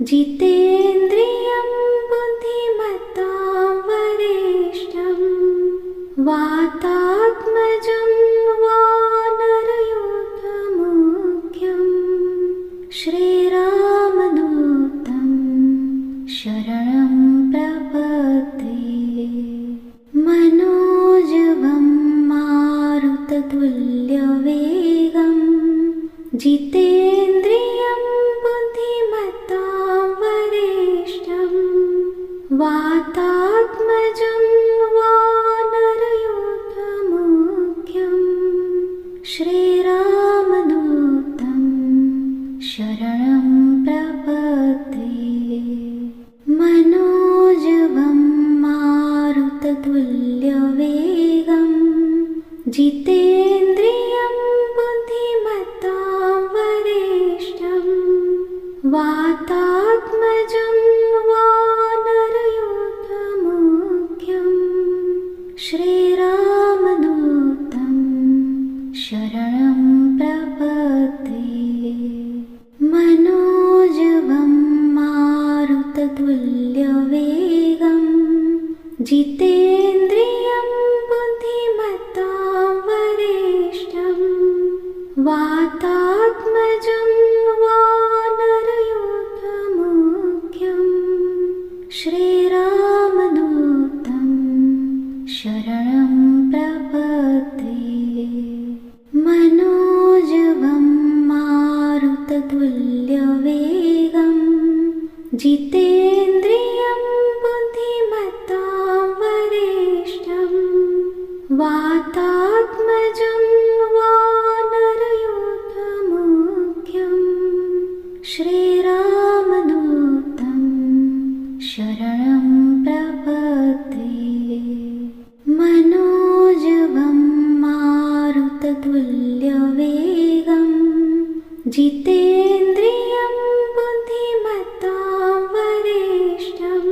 जितेन्द्रियं बुद्धिमतां वरिष्ठं वातात्मजं वानरयूथमुख्यं श्रीरामदूतं शरणं प्रपद्ये। मनोजवं मारुततुल्यवेगं जितेन्द्रियं बुद्धिमतां वरिष्ठं वातात्मजं वानरयूथमुख्यं श्रीरामदूतं शरणं प्रपद्ये। मनोजवं मारुततुल्यवेगं जितेन्द्रियं बुद्धिमतां वरिष्ठं वातात्मजं वानरयूथमुख्यं श्रीरामदूतं शरणं प्रपद्ये। मनोजवं मारुततुल्यवेगं जितेन्द्रियं बुद्धिमतां वरिष्ठं वातात्मजं वानरयूथमुख्यं श्रीरामदूतं शरणं प्रपद्ये। मनोजवं मारुततुल्यवेगं जितेन्द्रियं बुद्धिमतां वरिष्ठं वातात्मजं वानरयूथमुख्यं श्रीरामदूतं शरणं प्रपद्ये। मनोजवं मारुततुल्यवेगं जितेन्द्रियं बुद्धिमतां वरिष्ठं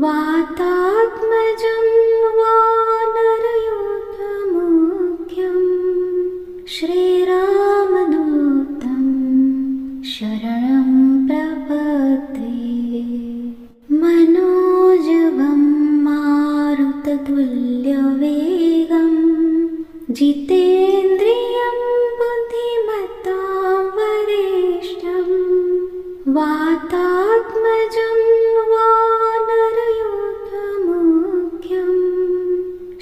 वातात्मजं वानरयूथमुख्यं श्रीरामदूतं शरणं प्रपद्ये। मनोजवं मारुततुल्यवेगं जितेन्द्रियं बुद्धिमतां वरिष्ठं वातात्मजं वानरयूथमुख्यं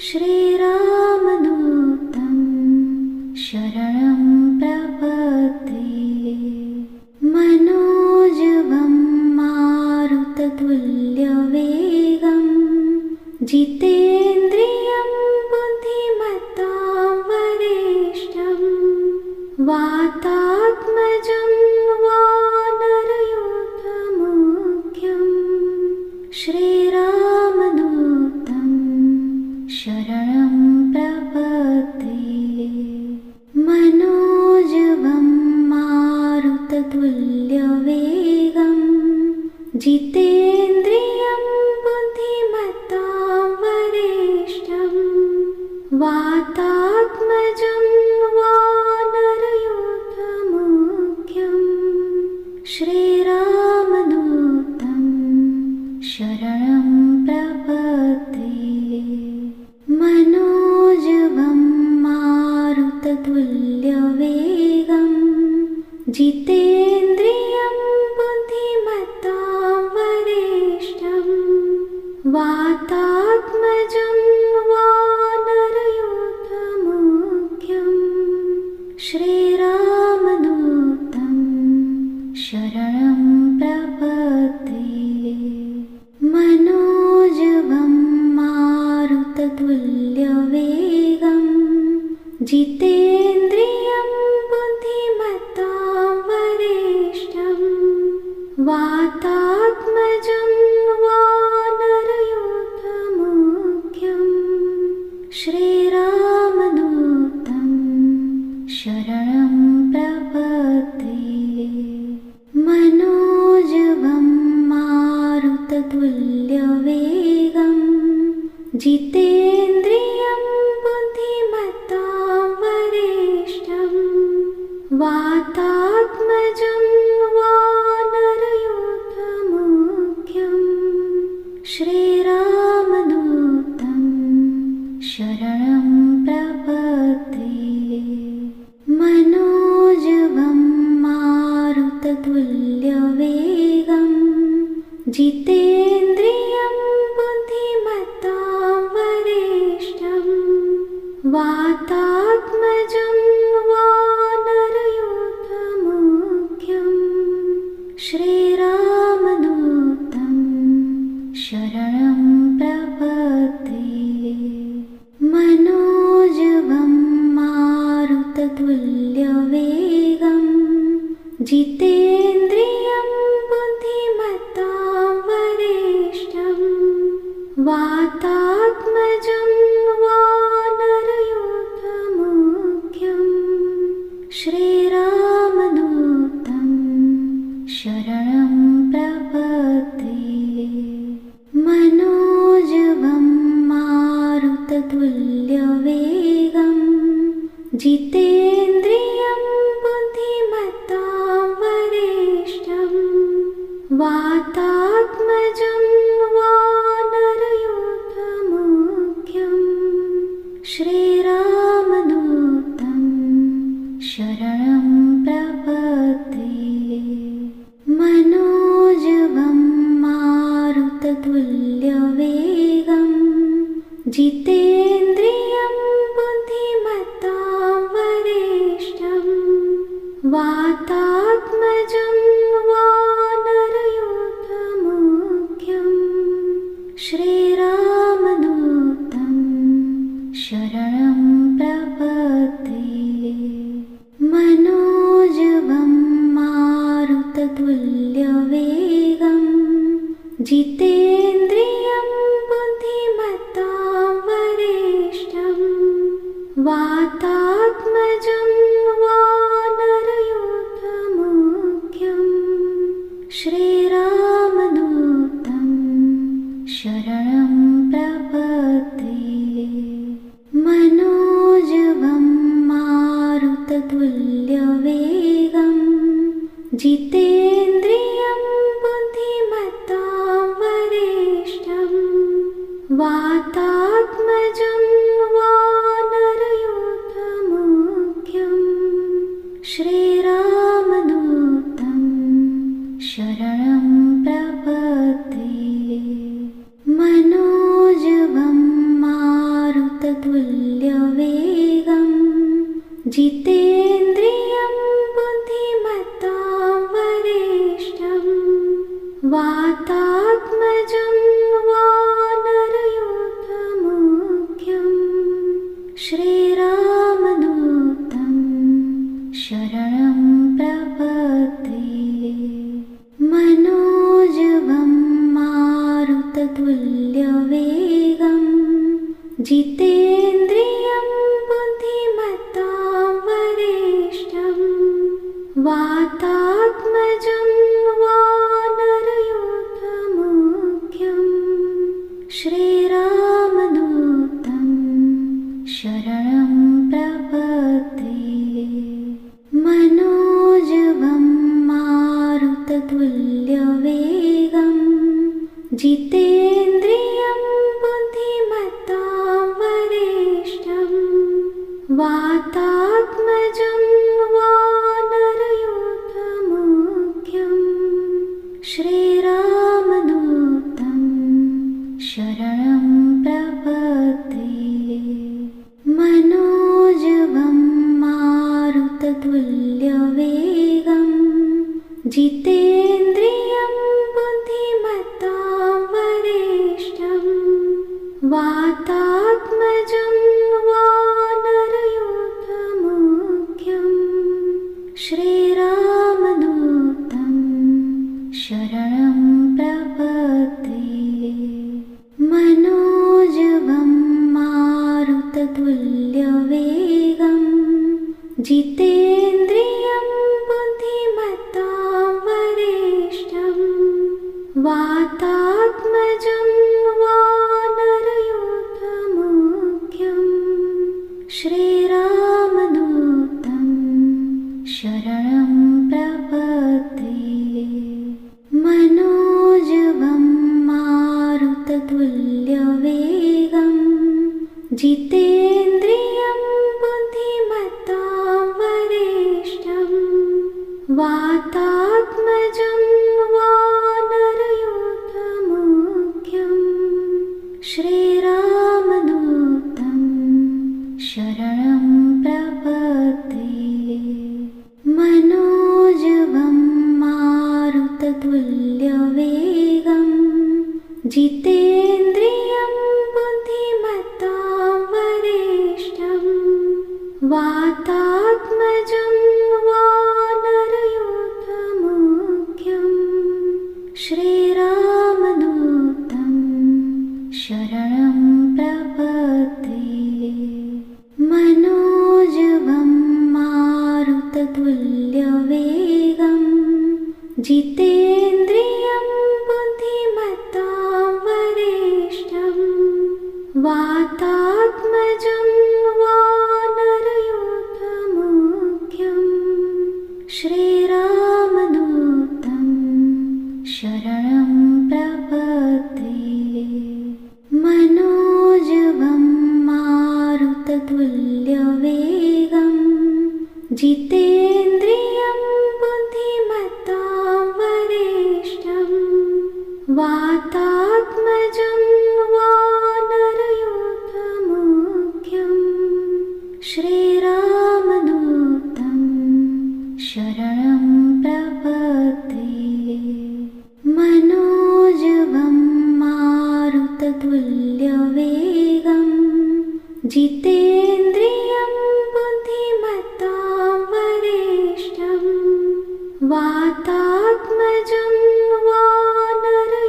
श्रीरामदूतं शरणं प्रपद्ये। मनोजवं मारुततुल्यवेगं जितेन्द्रियं बुद्धिमतां वरिष्ठं वातात्मजं वानरयूथमुख्यं श्रीरामदूतं शरणं प्रपद्ये। मनोजवं मारुततुल्यवेगं जितेन्द्रियं बुद्धिमतां वरिष्ठं वातात्मजं वानरयूथमुख्यं श्रीरामदूतं शरणं प्रपद्ये। मनोजवं मारुततुल्यवेगं जितेन्द्रियं बुद्धिमतां वरिष्ठं वातात्मजं वानरयूथमुख्यं श्रीरामदूतं शरणं प्रपद्ये। मनोजवं मारुततुल्यवेगं जितेन्द्रियं बुद्धिमतां वरिष्ठं वातात्मजं वानरयूथमुख्यं श्रीरामदूतं शरणं प्रपद्ये। मनोजवं मारुततुल्यवेगं जितेन्द्रियं बुद्धिमतां वरिष्ठं वातात्मजं वानरयूथमुख्यं वातात्मजं वानरयूथमुख्यं श्रीरामदूतं शरणं प्रपद्ये। मनोजवं मारुततुल्यवेगं जितेन्द्रियं बुद्धिमतां वरिष्ठं वातात्मजं वानरयूथमुख्यं श्रीरामदूतं शरणं प्रपद्ये। मनोजवं मारुततुल्यवेगं जितेन्द्रियं बुद्धिमतां वरिष्ठं वातात्मजं वानरयूथमुख्यं श्रीरामदूतं शरणं प्रपद्ये। मनोजवं मारुततुल्यवेगं जितेन्द्रियं बुद्धिमतां वरिष्ठं वातात्मजं वानरयूथमुख्यं श्रीरामदूतं शरणं प्रपद्ये। मनोजवं मारुततुल्यवेगं जितेन्द्रियं बुद्धिमतां वरिष्ठं वातात्मजं वानरयूथमुख्यं श्रीरामदूतं शरणं प्रपद्ये। मनोजवं मारुततुल्यवेगं जितेन्द्रियं बुद्धिमतां वरिष्ठं वातात्मजं वानरयूथमुख्यं श्रीरामदूतं शरणं प्रपद्ये। मनोजवं मारुततुल्यवेगं जितेन्द्रियं बुद्धिमतां वरिष्ठं वातात्मजं वानरयूथमुख्यं श्रीरामदूतं शरणं प्रपद्ये। मनोजवं मारुततुल्यवेगं जितेन्द्रियं बुद्धिमतां वरिष्ठं वातात्मजं वानरयूथमुख्यं श्रीरामदूतं शरणं प्रपद्ये। मनोजवं मारुततुल्यवेगं जितेन्द्रियं बुद्धिमतां वरिष्ठं वातात्मजं वानरयूथमुख्यं श्रीरामदूतं शरणं प्रपद्ये। मनोजवं मारुततुल्यवेगं जितेन्द्रियं बुद्धिमतां वरिष्ठं वातात्मजं वानरयूथमुख्यं श्रीरामदूतं शरणं प्रपद्ये। मनोजवं मारुततुल्यवेगं जितेन्द्रियं बुद्धिमतां वरिष्ठं वातात्मजं वानरयूथमुख्यं श्रीरामदूतं शरणं प्रपद्ये। मनोजवं मारुततुल्यवेगं जितेन्द्रियं बुद्धिमतां वरिष्ठं वातात्मजं वानरयूथमुख्यं श्रीरामदूतं शरणं वातात्मजं वानरयूथमुख्यं श्रीरामदूतं शरणं प्रपद्ये। मनोजवं मारुततुल्यवेगं जितेन्द्रियं बुद्धिमतां वरिष्ठं वातात्मजं वानरयूथमुख्यं श्रीरामदूतं शरणं प्रपद्ये। मनोजवं मारुततुल्यवेगं जितेन्द्रियं बुद्धिमतां वरिष्ठं वातात्मजं वानरयूथमुख्यं श्रीरामदूतं शरणं प्रपद्ये। मनोजवं मारुततुल्यवेगं जितेन्द्रियं बुद्धिमतां वरिष्ठं वातात्मजं वानरयूथमुख्यं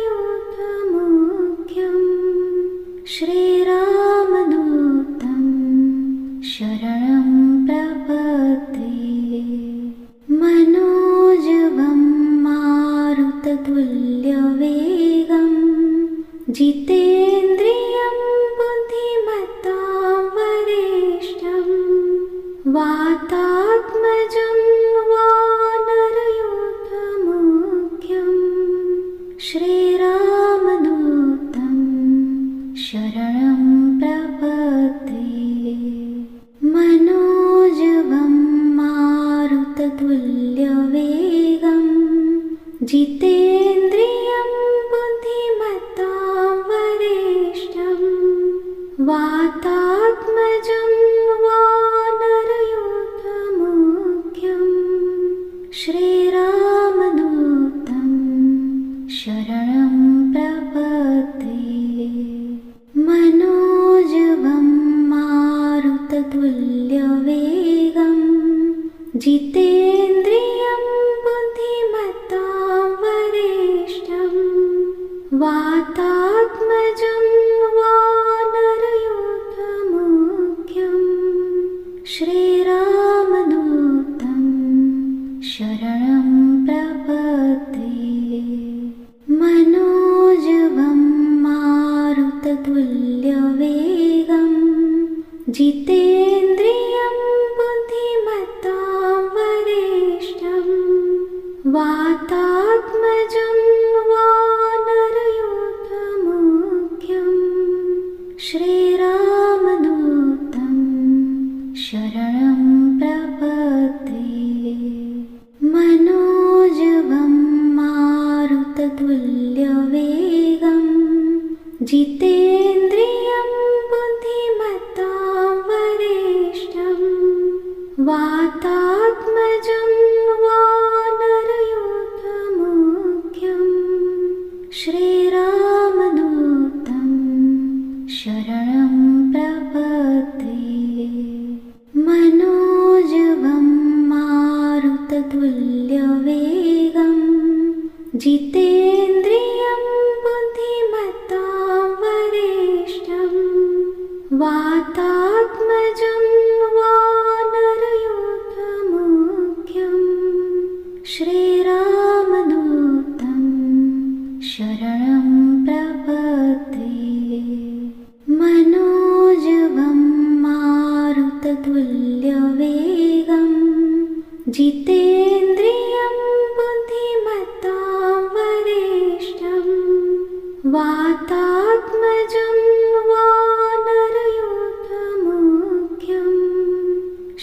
श्रीरामदूतं शरणं प्रपद्ये। मनोजवं मारुततुल्यवेगं जितेन्द्रियं बुद्धिमतां वरिष्ठं वातात्मजं वानरयूथमुख्यं श्रीरामदूतं शरणं प्रपद्ये। मनोजवं मारुततुल्यवेगं जितेन्द्रियं बुद्धिमतां वरिष्ठं वातात्मजं वानरयूथमुख्यं श्रीरामदूतं शरणं प्रपद्ये। मनोजवं मारुततुल्यवेगं जितेन्द्रियं बुद्धिमतां वरिष्ठं वातात्मजं वानरयूथमुख्यं श्रीरामदूतं शरणं प्रपद्ये। मनोजवं मारुततुल्यवेगं जितेन्द्रियं बुद्धिमतां वरिष्ठं वातात्मजं वानरयूथमुख्यं श्रीरामदूतं शरणं प्रपद्ये। मनोजवं मारुततुल्यवेगं जितेन्द्रियं बुद्धिमतां वरिष्ठं वातात्मजं वानरयूथमुख्यं श्रीरामदूतं शरणं प्रपद्ये। मनोजवं मारुततुल्यवेगं जितेन्द्रियं बुद्धिमतां वरिष्ठं वातात्मजं वानरयूथमुख्यं श्रीरामदूतं शरणं प्रपद्ये। मनोजवं मारुततुल्यवेगं जितेन्द्रियं बुद्धिमतां वरिष्ठं वातात्मजं वानरयूथमुख्यं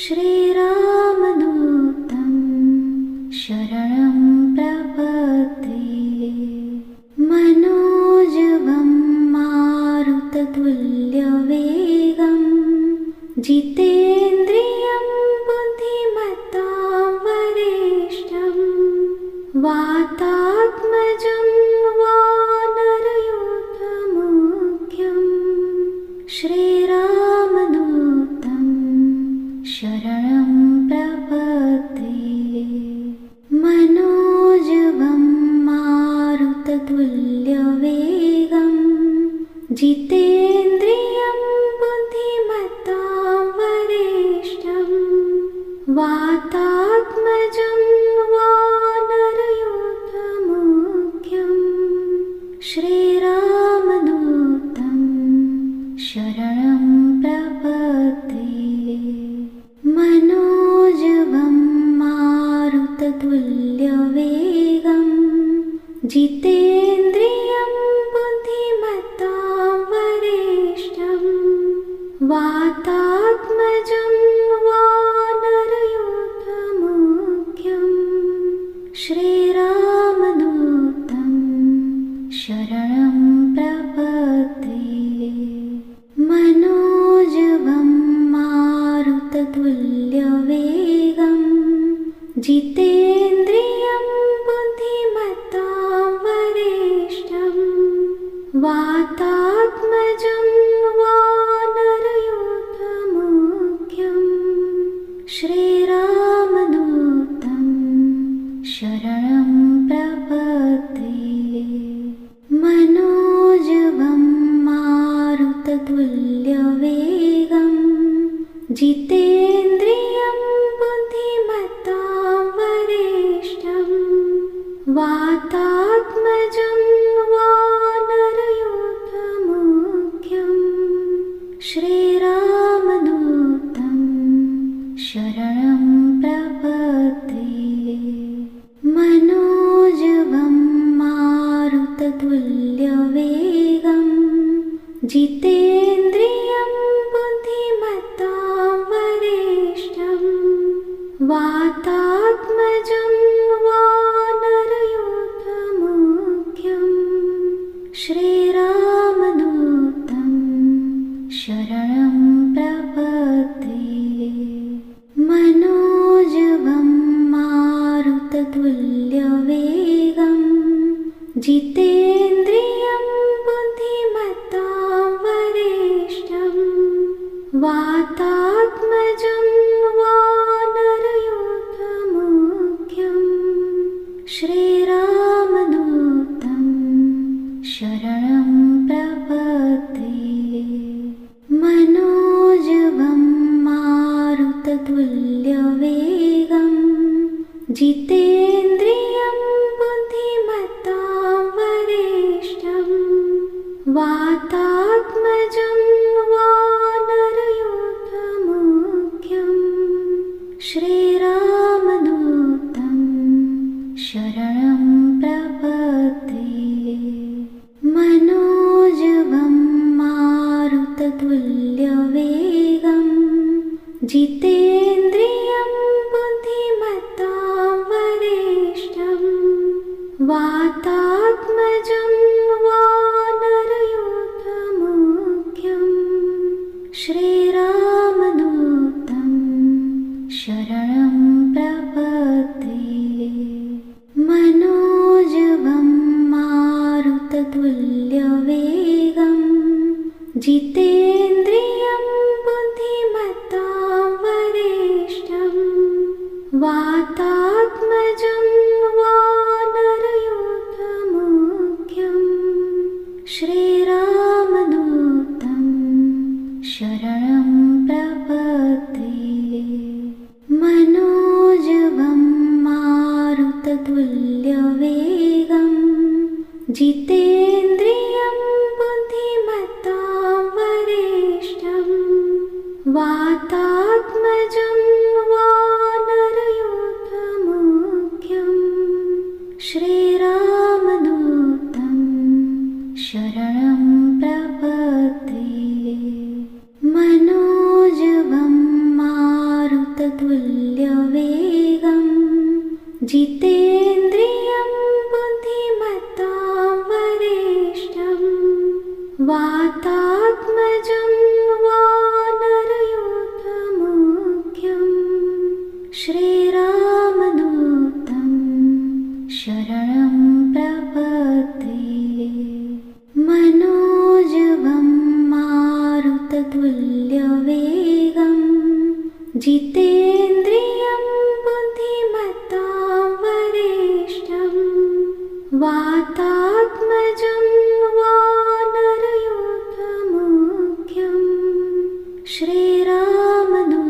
श्रीरामदूतं शरणं प्रपद्ये। मनोजवं मारुततुल्यवेगं जितेन्द्रियं बुद्धिमतां वरिष्ठं वातात्मजं वानरयूथमुख्यं श्रीरामदूतं शरणं शरणं प्रपद्ये मनोजवं मारुततुल्यवेगं जितेन्द्रियं बुद्धिमतां वरिष्ठं वातात्मजं वानरयूथमुख्यं श्रीरामदूतं शरणं प्रपद्ये मनोजवं मारुततुल्यवेगं जितेन्द्रियं बुद्धिमतां वरिष्ठं वातात्मजं वानरयूथमुख्यं श्रीरामदूतं शरणं प्रपद्ये मनोजवं मारुततुल्यवेगं जितेन्द्रियं बुद्धिमतां वरिष्ठं वातात्मजं वानरयूथमुख्यं श्रीरामदूतं शरणं प्रपद्ये मनोजवं मारुततुल्यवेगं जितेन्द्रियं बुद्धिमतां वरिष्ठं वातात्मजं वानरयूथमुख्यं श्रीरामदूतं शरणं प्रपद्ये मनोजवं मारुततुल्यवेगं जितेन्द्रियं बुद्धिमतां वरिष्ठं वातात्मजं वानरयूथमुख्यं श्रीरामदूतं शरणं प्रपद्ये मनोजवं मारुततुल्यवेगं जितेन्द्रियं बुद्धिमतां वरिष्ठं वातात्मजं वानरयूथमुख्यं श्रीरामदूतं शरणं प्रपद्ये मनोजवं मारुततुल्यवेगं जितेन्द्रियं बुद्धिमतां वरिष्ठं वातात्मजं वानरयूथमुख्यं श्रीरामदूतं शरणं प्रपद्ये मनोजवं मारुततुल्यवेगं जितेन्द्रियं बुद्धिमतां वरिष्ठं वातात्मजं वानरयूथमुख्यं श्रीरामदूतं शरणं प्रपद्ये मनोजवं मारुततुल्यवेगं जितेन्द्रियं बुद्धिमतां वरिष्ठं वातात्मजं वानरयूथमुख्यं श्रीरामदूतं शरणं प्रपद्ये मनोजवं मारुततुल्यवेगं जितेन्द्रियं बुद्धिमतां वरिष्ठं वातात्मजं वानरयूथमुख्यं श्रीरामदूतं शरणं प्रपद्ये मनोजवं मारुततुल्यवेगं जितेन्द्रियं बुद्धिमतां वरिष्ठं वातात्मजं वानरयूथमुख्यं श्रीरामदूतं शरणं प्रपद्ये मनोजवं मारुततुल्यवेगं जिते वातात्मजं वानरयूथमुख्यं श्रीरामदूतं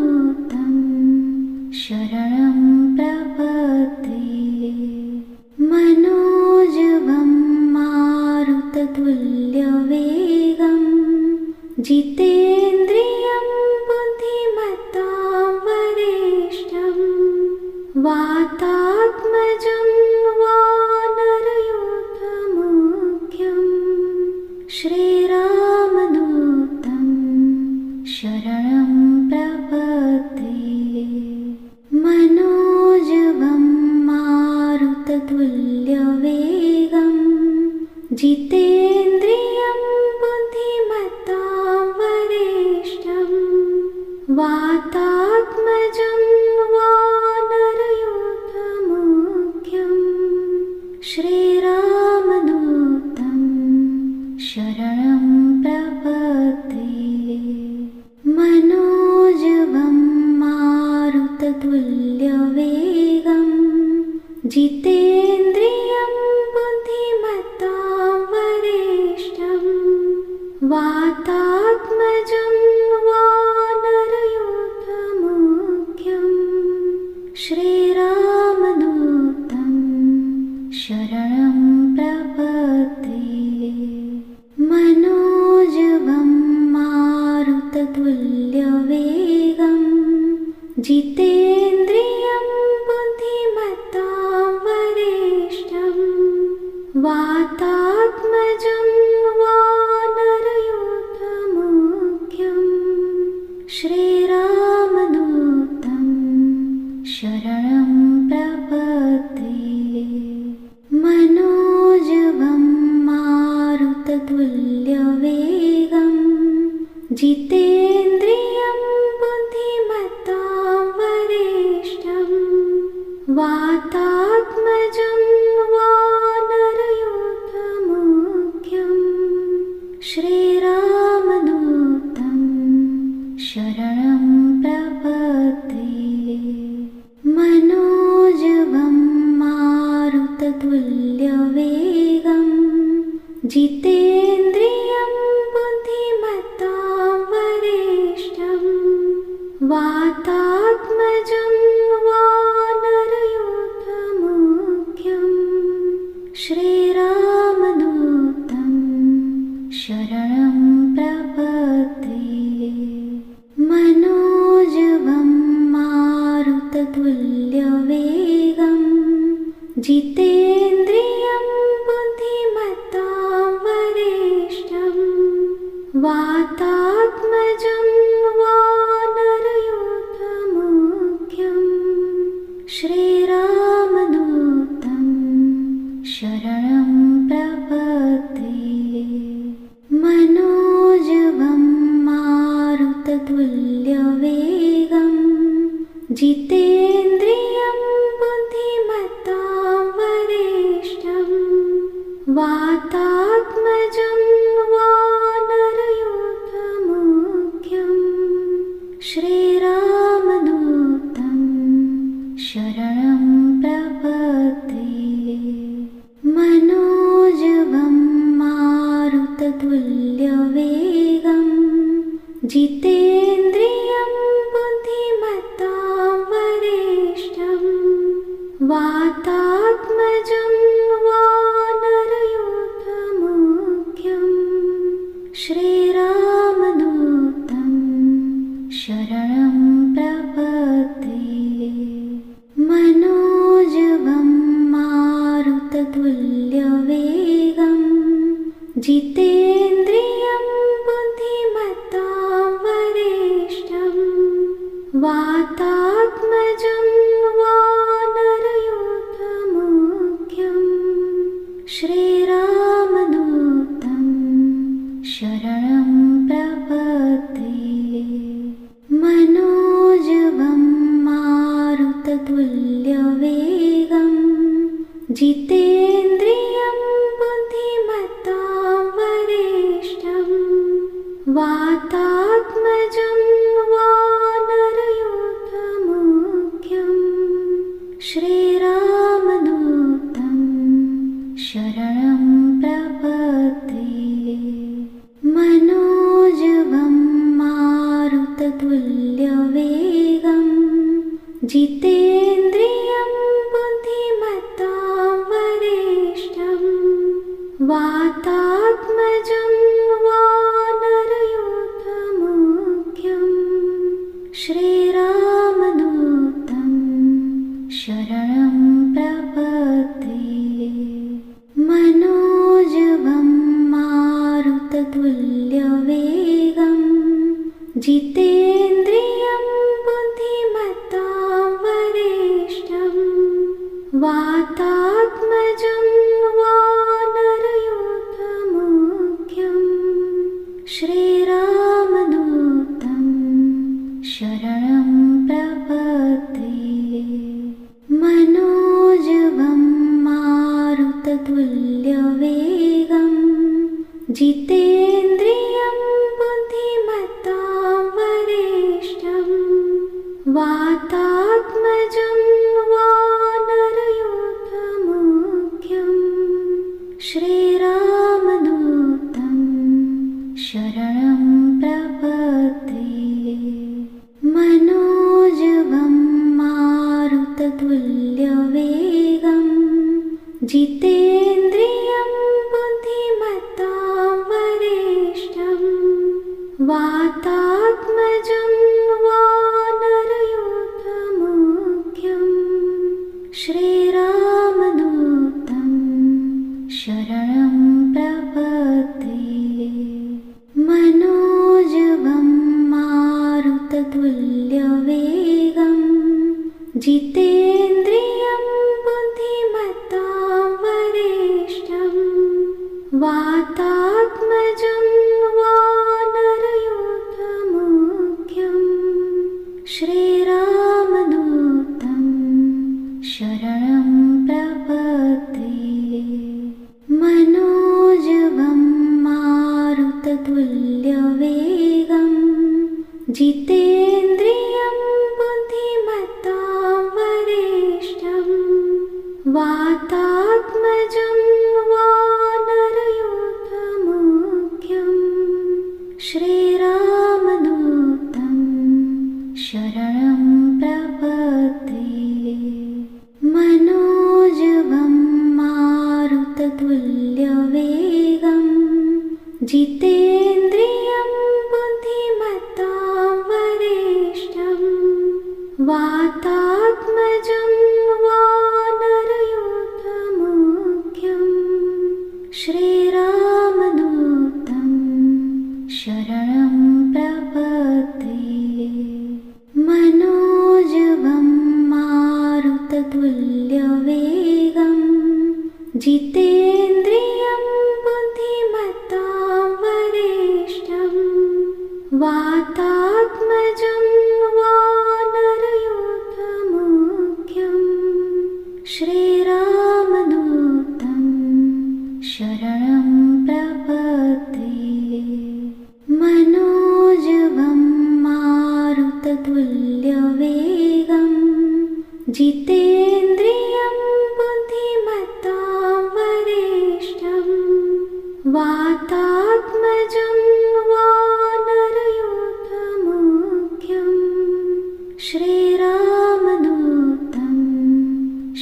शरणं प्रपद्ये। मनोजवं मारुततुल्यवेगं जितेन्द्रियं बुद्धिमतां वरिष्ठं वातात्मजं वानरयूथमुख्यं श्रीरामदूतं शरणं प्रपद्ये। मनोजवं मारुततुल्यवेगं जितेन्द्रियं बुद्धिमतां वरिष्ठं वातात्मजं वानरयूथमुख्यं श्रीरामदूतं शरणं प्रपद्ये। मनोजवं मारुततुल्यवेगं जितेन्द्रियं बुद्धिमतां वरिष्ठं वातात्मजं वानरयूथमुख्यं श्रीरामदूतं शरणं प्रपद्ये। मनोजवं मारुततुल्यवेगं जितेन्द्रियं बुद्धिमतां वरिष्ठं वातात्मजं वानरयूथमुख्यं श्रीरामदूतं शरणं प्रपद्ये। मनोजवं मारुततुल्यवेगं जितेन्द्रियं बुद्धिमतां वरिष्ठं वातात्मजं वानरयूथमुख्यं श्रीरामदूतं शरणं प्रपद्ये। मनोजवं मारुततुल्यवेगं जितेन्द्रियं बुद्धिमतां वरिष्ठं वातात्मजं वानरयूथमुख्यं श्रीरामदूतं शरणं प्रपद्ये। मनोजवं मारुततुल्यवेगं जितेन्द्रियं बुद्धिमतां वरिष्ठं वातात्मजं वानरयूथमुख्यं श्रीरामदूतं शरणं प्रपद्ये। मनोजवं मारुततुल्यवेगं जितेन्द्रियं बुद्धिमतां वरिष्ठं वातात्मजं वानरयूथमुख्यं श्रीरामदूतं शरणं प्रपद्ये। मनोजवं मारुततुल्यवेगं जितेन्द्रियं बुद्धिमतां वरिष्ठं वातात्मजं वानरयूथमुख्यं श्रीरामदूतं शरणं प्रपद्ये। मनोजवं मारुततुल्यवेगं जितेन्द्रियं बुद्धिमतां वरिष्ठं वातात्मजं वानरयूथमुख्यं श्रीरामदूतं शरणं प्रपद्ये। मनोजवं मारुततुल्यवेगं जितेन्द्रियं बुद्धिमतां वरिष्ठं वातात्मजं वानरयूथमुख्यं श्रीरामदूतं शरणं जितेन्द्रियं बुद्धिमतां वरिष्ठं वातात्मजं वानरयूथमुख्यं श्रीरामदूतं शरणं प्रपद्ये। मनोजवं मारुततुल्यवेगं जितेन्द्रियं बुद्धिमतां वरिष्ठं वातात्मजं वानरयूथमुख्यं श्रीरामदूतं शरणं प्रपद्ये। मनोजवं मारुततुल्यवेगं जितेन्द्रियं बुद्धिमतां वरिष्ठं वातात्मजं वानरयूथमुख्यं श्रीरामदूतं शरणं प्रपद्ये। मनोजवं मारुततुल्यवेगं जितेन्द्रियं बुद्धिमतां वरिष्ठं वातात्मजं वानरयूथमुख्यं श्रीरामदूतं शरणं प्रपद्ये। मनोजवं मारुततुल्यवेगं जितेन्द्रियं बुद्धिमतां वरिष्ठं वातात्मजं वानरयूथमुख्यं श्रीरामदूतं शरणं प्रपद्ये। मनोजवं मारुततुल्यवेगं जितेन्द्रियं बुद्धिमतां वरिष्ठं वातात्मजं वानरयूथमुख्यं श्रीरामदूतं शरणं प्रपद्ये। मनोजवं मारुततुल्यवेगं जितेन्द्रियं बुद्धिमतां वरिष्ठं वातात्मजं वानरयूथमुख्यं श्रीरामदूतं शरणं प्रपद्ये। मनोजवं मारुततुल्यवेगं जितेन्द्रियं बुद्धिमतां वरिष्ठं वातात्मजं वानरयूथमुख्यं श्रीरामदूतं शरणं प्रपद्ये। मनोजवं मारुततुल्यवेगं जितेन्द्रियं बुद्धिमतां वरिष्ठं वातात्मजं वानरयूथमुख्यं श्रीरामदूतं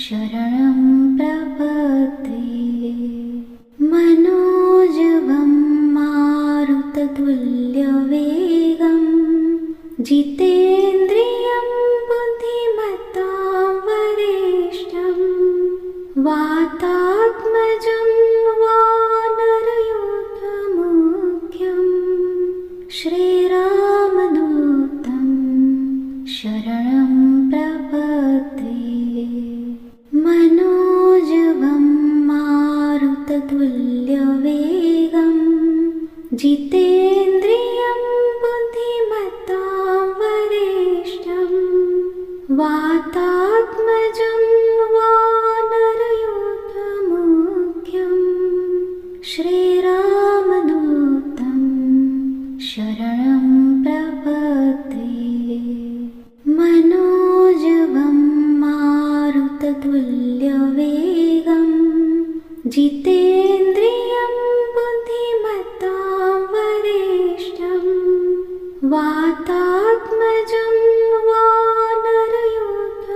शरणं प्रपद्ये। मनोजवं मारुततुल्यवेगं जितेन्द्रियं बुद्धिमतां वरिष्ठं वातात्मजं वानरयूथमुख्यं श्रीरामदूतं शरणं प्रपद्ये। मनोजवं मारुततुल्यवेगं जितेन्द्रियं बुद्धिमतां वरिष्ठं वातात्मजं वानरयूथमुख्यं श्रीरामदूतं शरणं प्रपद्ये। मनोजवं मारुततुल्यवेगं जितेन्द्रियं बुद्धिमतां वरिष्ठं वातात्मजं वानरयूथमुख्यं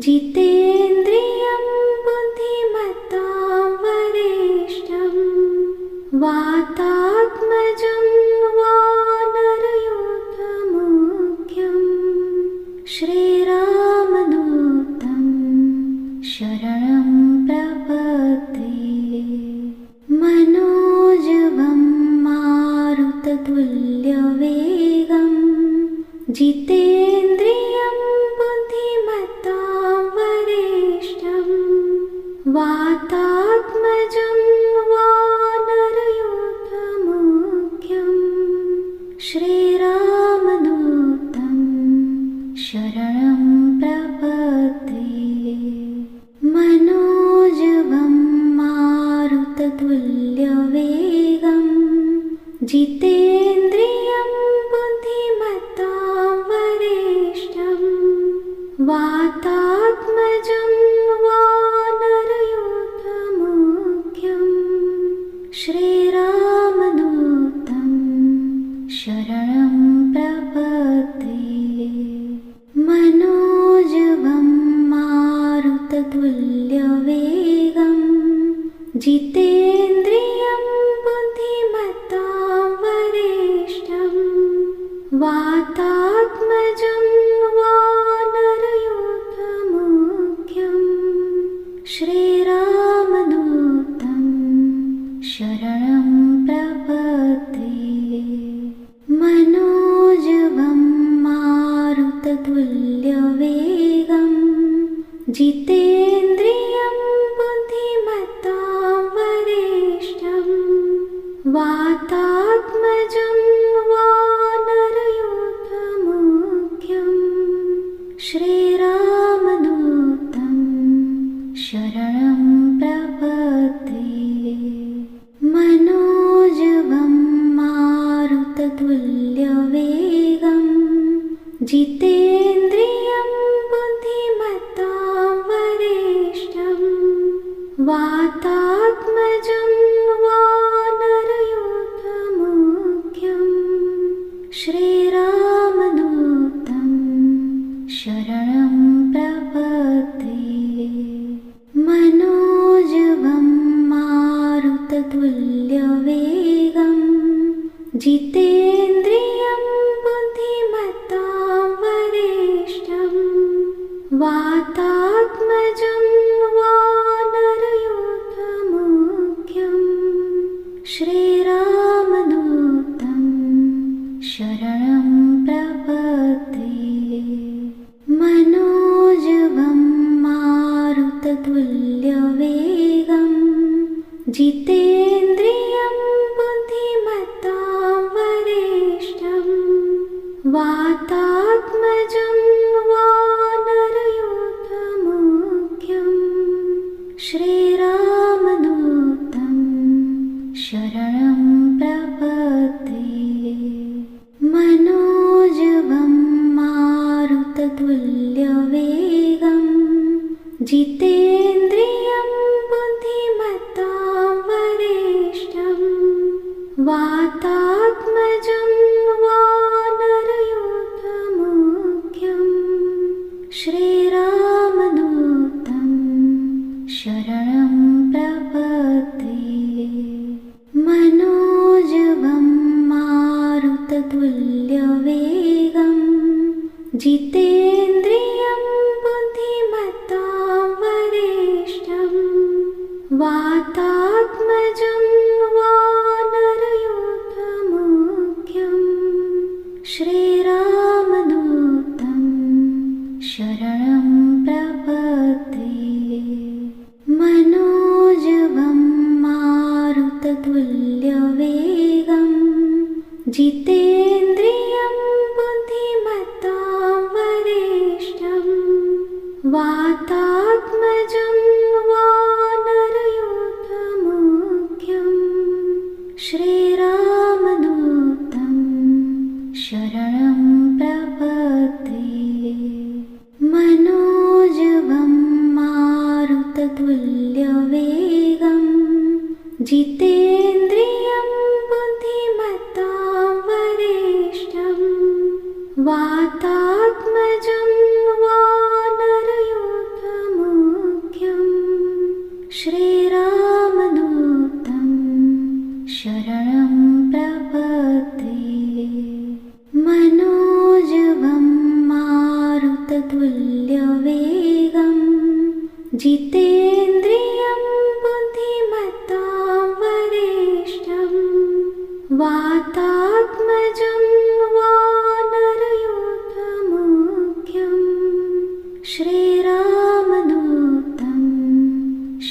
जितेन्द्रियं बुद्धिमतां वरिष्ठं वातात्मजं वानरयूथमुख्यं श्रीरामदूतं शरणं प्रपद्ये मनोजवं मारुततुल्यवेगं जितेन्द्रियं बुद्धिमतां वरिष्ठं वातात्मजं वानरयूथमुख्यं श्रीरामदूतं शरणं प्रपद्ये मनोजवं मारुततुल्यवेगं जितेन्द्रियं बुद्धिमतां वरिष्ठं वातात्मजं वानरयूथमुख्यं श्रीरामदूतं शरणं प्रपद्ये मनोजवं मारुततुल्यवेगं जितेन्द्रियं बुद्धिमतां वरिष्ठं वातात्मजं वानरयूथमुख्यं श्रीरामदूतं शरणं प्रपद्ये मनोजवं मारुततुल्यवेगं जितेन्द्रियं बुद्धिमतां वरिष्ठं वातात्मजं वानरयूथमुख्यं श्रीरामदूतं शरणं प्रपद्ये मनोजवं मारुततुल्यवेगं जितेन्द्रियं बुद्धिमतां वरिष्ठं वातात्मजं वानरयूथमुख्यं श्रीरामदूतं शरणं प्रपद्ये मनोजवं मारुततुल्यवेगं जितेन्द्रियं बुद्धिमतां वरिष्ठं वातात्मजं वानरयूथमुख्यं श्रीरामदूतं शरणं प्रपद्ये मनोजवं मारुततुल्यवेगं जितेन्द्रियं बुद्धिमतां वरिष्ठं वातात्मजं वानरयूथमुख्यं श्रीरामदूतं शरणं प्रपद्ये मनोजवं मारुततुल्यवेगं जितेन्द्रियं बुद्धिमतां वरिष्ठं वातात्मजं वानरयूथमुख्यं श्रीरामदूतं शरणं प्रपद्ये मनोजवं मारुततुल्यवेगं जितेन्द्रियं बुद्धिमतां वरिष्ठं वातात्मजं वानरयूथमुख्यं श्रीरामदूतं शरणं प्रपद्ये मनोजवं मारुततुल्यवेगं जितेन्द्रियं बुद्धिमतां वरिष्ठं वातात्मजं वानरयूथमुख्यं श्रीरामदूतं शरणं प्रपद्ये मनोजवं मारुततुल्यवेगं जितेन्द्रियं बुद्धिमतां वरिष्ठं वातात्मजं वानरयूथमुख्यं वातात्मजं जितेन्द्रियं बुद्धिमतां वरिष्ठं वातात्मजं वानरयूथमुख्यं श्रीरामदूतं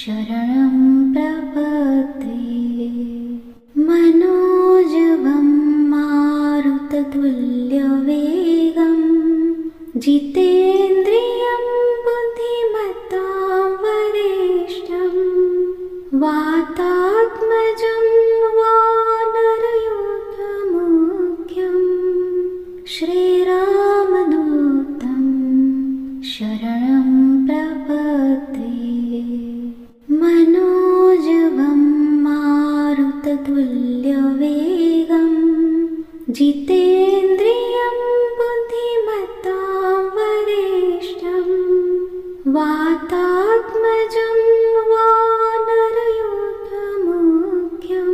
शरणं प्रपद्ये मनोजवं मारुततुल्यवेगं जितेन्द्रियं बुद्धिमतां वरिष्ठं वातात्मजं वानरयूथमुख्यं श्रीरामदूतं शरणं प्रपद्ये मनोजवं मारुततुल्यवेगं जितेन्द्रियं बुद्धिमतां वरिष्ठं वातात्मजं वानरयूथमुख्यं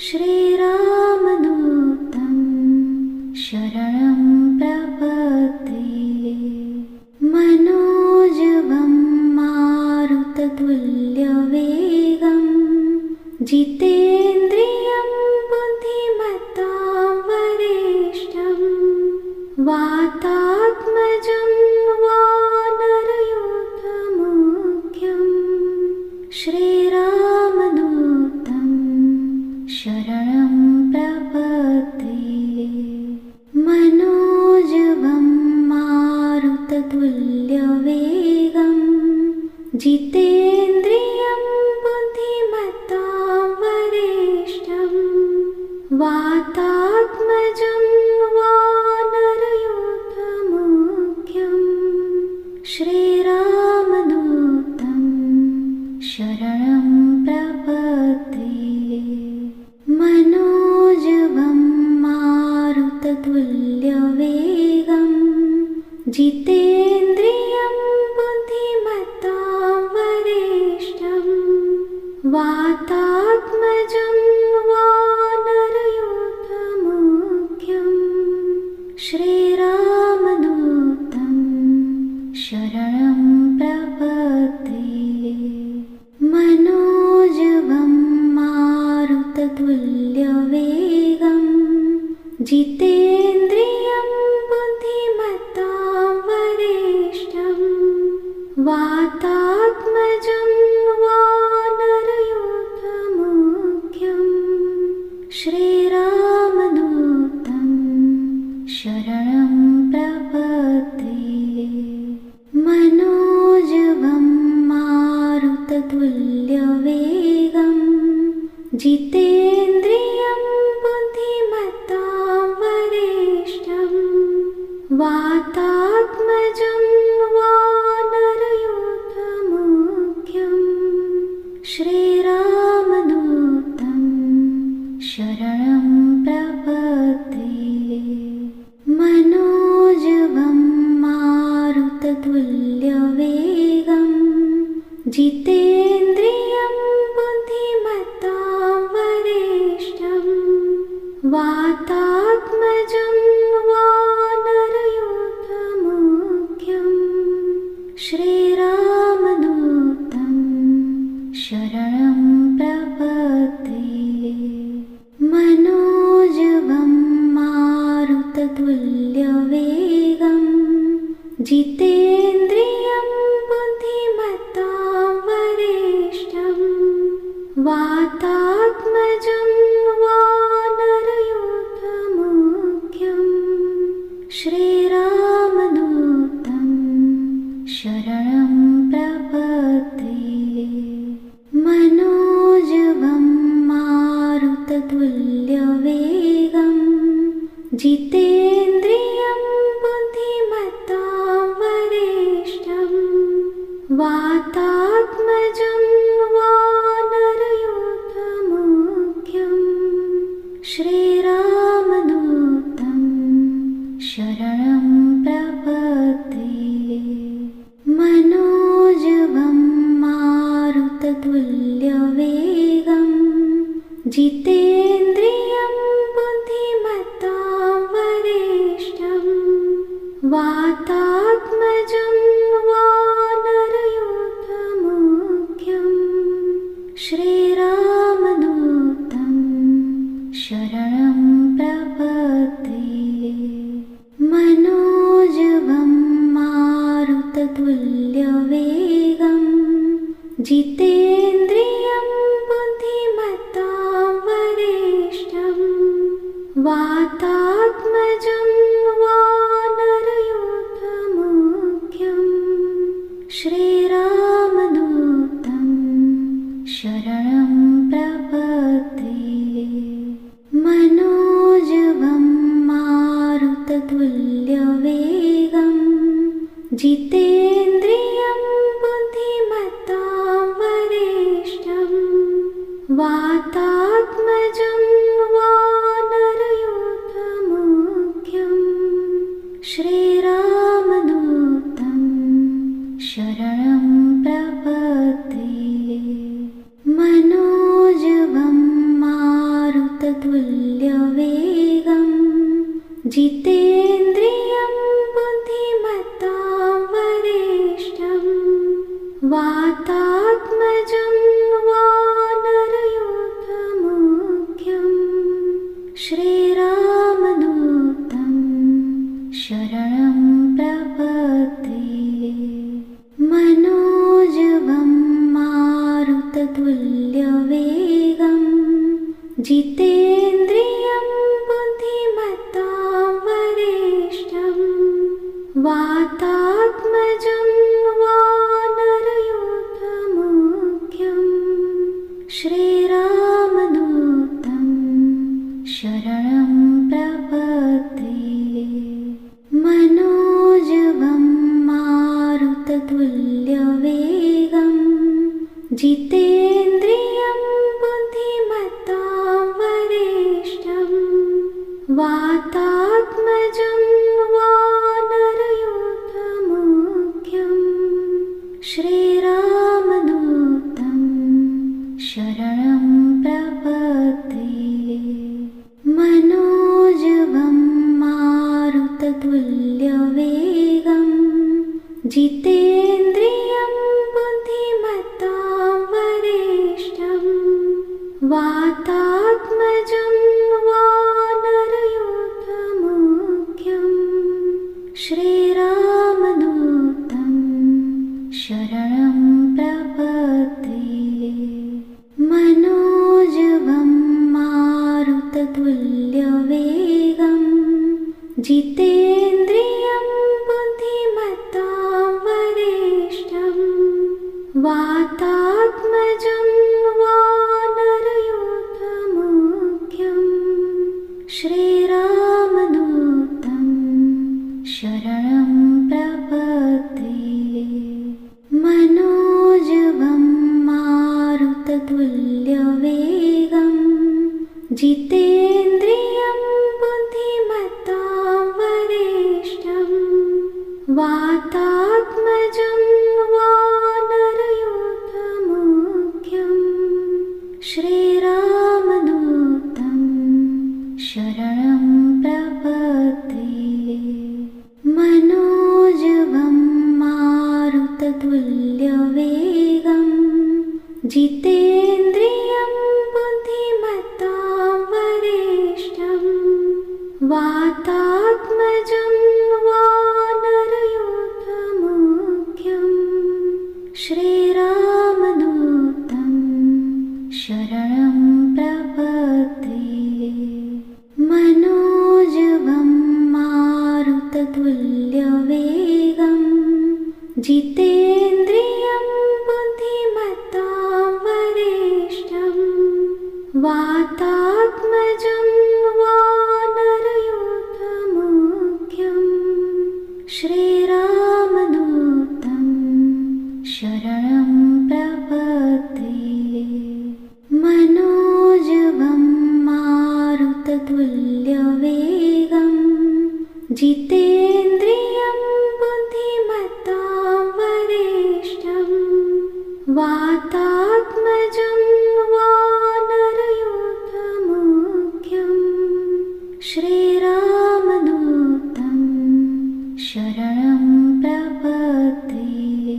श्रीरामदूतं शरणं प्रपद्ये मनोजवं मारुततुल्यवेगं जितेन्द्रियं बुद्धिमतां वरिष्ठं वातात्मजं वानरयूथमुख्यं श्रीरामदूतं शरणं प्रपद्ये मनोजवं मारुततुल्यवेगं जितेन्द्रियं बुद्धिमतां वरिष्ठं वातात्मजं वानरयूथमुख्यं श्रीरामदूतं शरणं प्रपद्ये मनोजवं मारुततुल्यवेगं जितेन्द्रियं बुद्धिमतां वरिष्ठं वातात्मजं वानरयूथमुख्यं श्रीरामदूतं शरणं प्रपद्ये मनोजवं मारुततुल्यवेगं जितेन्द्रियं बुद्धिमतां वरिष्ठं वातात्मजं वानरयूथमुख्यं श्रीरामदूतं शरणं प्रपद्ये मनोजवं मारुततुल्यवेगं जितेन्द्रियं बुद्धिमतां वरिष्ठं वातात्मजं वानरयूथमुख्यं श्रीरामदूतं शरणं प्रपद्ये मनोजवं मारुततुल्यवेगं जितेन्द्रियं बुद्धिमतां वरिष्ठं वातात्मजं वानरयूथमुख्यं श्रीरामदूतं शरणं प्रपद्ये मनोजवं मारुततुल्यवेगं जितेन्द्रियं बुद्धिमतां वरिष्ठं वातात्मजं वानरयूथमुख्यं श्रीरामदूतं शरणं प्रपद्ये मनोजवं मारुततुल्यवेगं जितेन्द्रियं बुद्धिमतां वरिष्ठं वातात्मजं वानरयूथमुख्यं श्रीरामदूतं शरणं प्रपद्ये मनोजवं मारुततुल्यवेगं जितेन्द्रियं बुद्धिमतां वरिष्ठं वातात्मजं मारुततुल्यवेगं जितेन्द्रियं बुद्धिमतां वरिष्ठं वातात्मजं वानरयूथमुख्यं श्रीरामदूतं शरणं प्रपद्ये। मनोजवं मारुततुल्यवेगं जितेन्द्रियं बुद्धिमतां वरिष्ठं वातात्मजं वानरयूथमुख्यं श्रीरामदूतं शरणं प्रपद्ये। मनोजवं मारुततुल्यवेगं जितेन्द्रियं बुद्धिमतां वरिष्ठं वातात्मजं वानरयूथमुख्यं श्रीरामदूतं शरणं प्रपद्ये। मनोजवं मारुततुल्यवेगं जितेन्द्रियं बुद्धिमतां वरिष्ठं वातात्मजं वानरयूथमुख्यं श्रीरामदूतं शरणं प्रपद्ये। मनोजवं मारुततुल्यवेगं जितेन्द्रियं बुद्धिमतां वरिष्ठं वातात्मजं वानरयूथमुख्यं श्रीरामदूतं शरणं प्रपद्ये। मनोजवं मारुततुल्यवेगं जितेन्द्रियं बुद्धिमतां वरिष्ठं वातात्मजं वानरयूथमुख्यं श्रीरामदूतं शरणं प्रपद्ये। मनोजवं मारुततुल्यवेगं जितेन्द्रियं बुद्धिमतां वरिष्ठं वातात्मजं वानरयूथमुख्यं श्रीरामदूतं शरणं प्रपद्ये। मनोजवं मारुततुल्यवेगं जितेन्द्रियं बुद्धिमतां वरिष्ठं वातात्मजं वानरयूथमुख्यं श्रीरामदूतं शरणं प्रपद्ये। मनोजवं मारुततुल्यवेगं जितेन्द्रियं बुद्धिमतां वरिष्ठं वातात्मजं वानरयूथमुख्यं श्रीरामदूतं शरणं प्रपद्ये। मनोजवं मारुततुल्यवेगं जितेन्द्रियं बुद्धिमतां वरिष्ठं वातात्मजं वानरयूथमुख्यं श्रीरामदूतं शरणं प्रपद्ये। मनोजवं मारुततुल्यवेगं जितेन्द्रियं बुद्धिमतां वरिष्ठं वातात्मजं वानरयूथमुख्यं श्रीरामदूतं शरणं प्रपद्ये।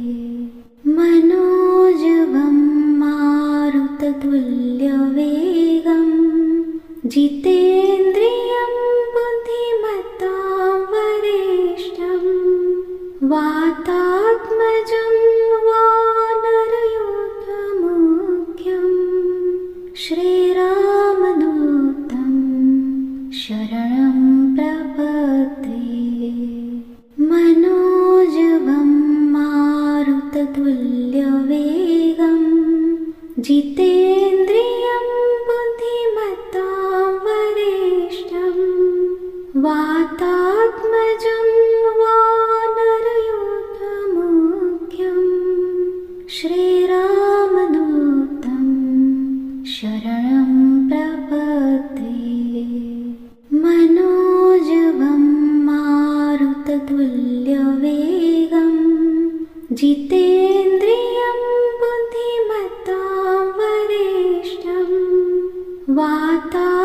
मनोजवं मारुततुल्यवेगं जितेन्द्रियं बुद्धिमतां वरिष्ठं वातात्मजं वातात्मजं जितेन्द्रियं बुद्धिमतां वरिष्ठं वातात्मजं वानरयूथमुख्यं श्रीरामदूतं शरणं प्रपद्ये मनोजवं मारुततुल्यवेगं जितेन्द्रियं बुद्धिमतां वरिष्ठं वाता